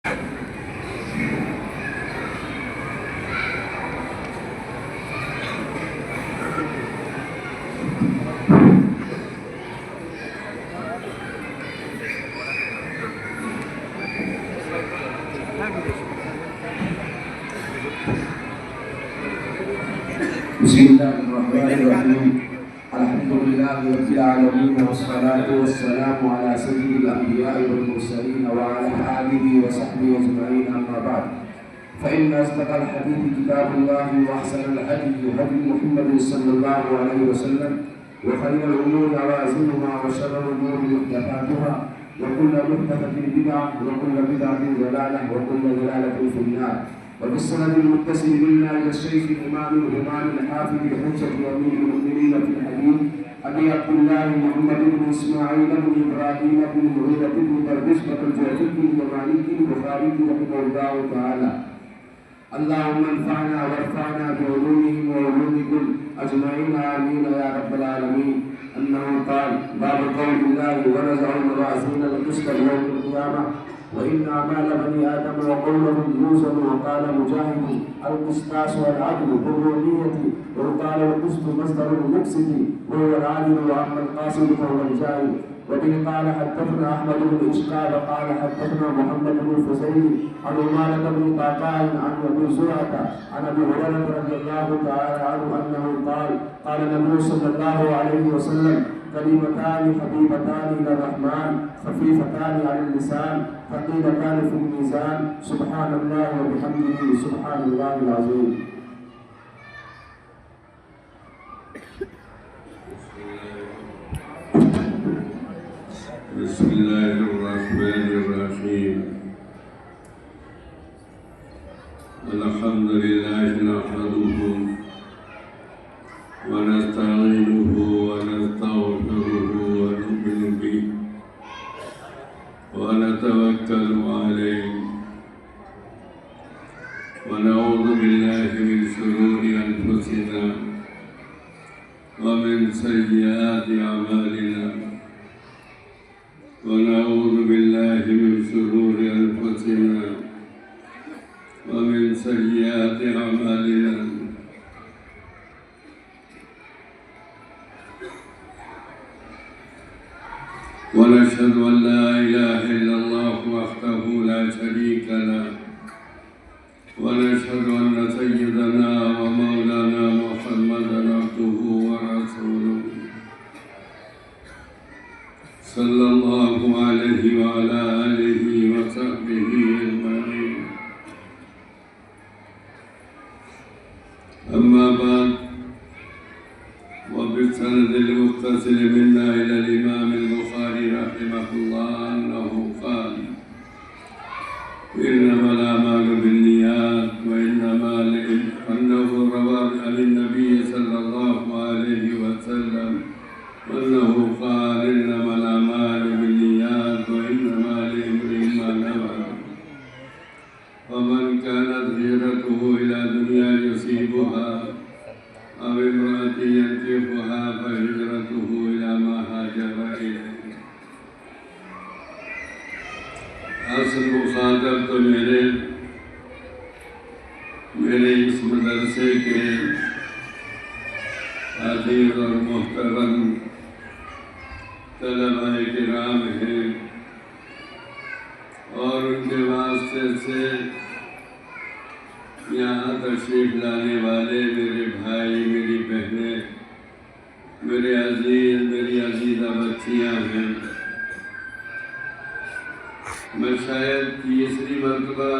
بسم الله الرحمن الرحيم. الحمد لله رب العالمين والصلاة والسلام على سيد الأنبياء والمرسلين وعلى آله وصحبه أجمعين، أما بعد، فإن أصدق الحديث كتاب الله وأحسن الهدي هدي محمد صلى الله عليه وسلم، وخير الأمور موازينها وشر الأمور محدثاتها، وكل محدثة بدعة وكل بدعة ضلالة وكل ضلالة في النار. وبالسند المتصل منا الى الشيخ الامام الحافظ الحجه امير المؤمنين في الحديث ابي عبد الله محمد بن اسماعيل بن ابراهيم بن المغيرة بن بردشبة الجعفي المالكي البخاري رحمه الله تعالى. اللهم انفعنا وارفعنا بعلومهم وعلومكم اجمعين، امين يا رب العالمين. انه قال: باب قول الله: ونزع الموازين القسط يوم القيامه وإن أعمال بني آدم وقولهم يوزن. وقال مجاهد: القسطاس والعدل بالرومية، وقال القسط مصدر المقسط وهو العادل، وأما القاصد فهو الجاهل. وبه قال: حدثنا أحمد بن إشقاق قال حدثنا محمد بن الفزيل عن عمارة بن قعقاع عن أبي زرعة عن أبي هريرة رضي الله تعالى عنه أنه قال: قال النبي صلى الله عليه وسلم: كلمتان حبيبتان إلى الرحمن خفيفتان على اللسان ثقيلتان في الميزان، سبحان الله وبحمده سبحان الله العظيم. بسم الله الرحمن الرحيم. الحمد لله نحمده ونستعينه ونستغفره ونؤمن به ونتوكل عليه، ونعوذ بالله من شرور أنفسنا ومن سيئات أعمالنا، ونعوذ بالله من شرور أنفسنا ومن سيئات أعمالنا، ونشهد أن لا إله إلا الله وحده لا شريك له، ونشهد أن سيدنا ومولانا محمدا عبده ورسوله صلى الله عليه وعلى آله وصحبه أجمعين. أما بعد، وبالسند المتصل منا إلى الإمام البخاري رحمه الله أنه قال: إنما الأعمال بالنيات، أنه روى عن النبي صلى الله عليه وسلم أنه قال: إنما الأعمال بالنيات وإنما لامرئ ما نوى، ومن كانت هجرته إلى دنيا يصيبها أو امرأة ينكحها فهجرته إلى ما هاجر إليه. असल मुखातब तो मेरे इस मदरसे के अज़ीज़ और मुहतरम तलबा-ए किराम हैं, और उनके वास्ते से यहाँ तशरीफ लाने वाले मेरे भाई, मेरी बहनें, मेरी अजीज़ा बच्चियाँ हैं। मैं शायद तीसरी मरतबा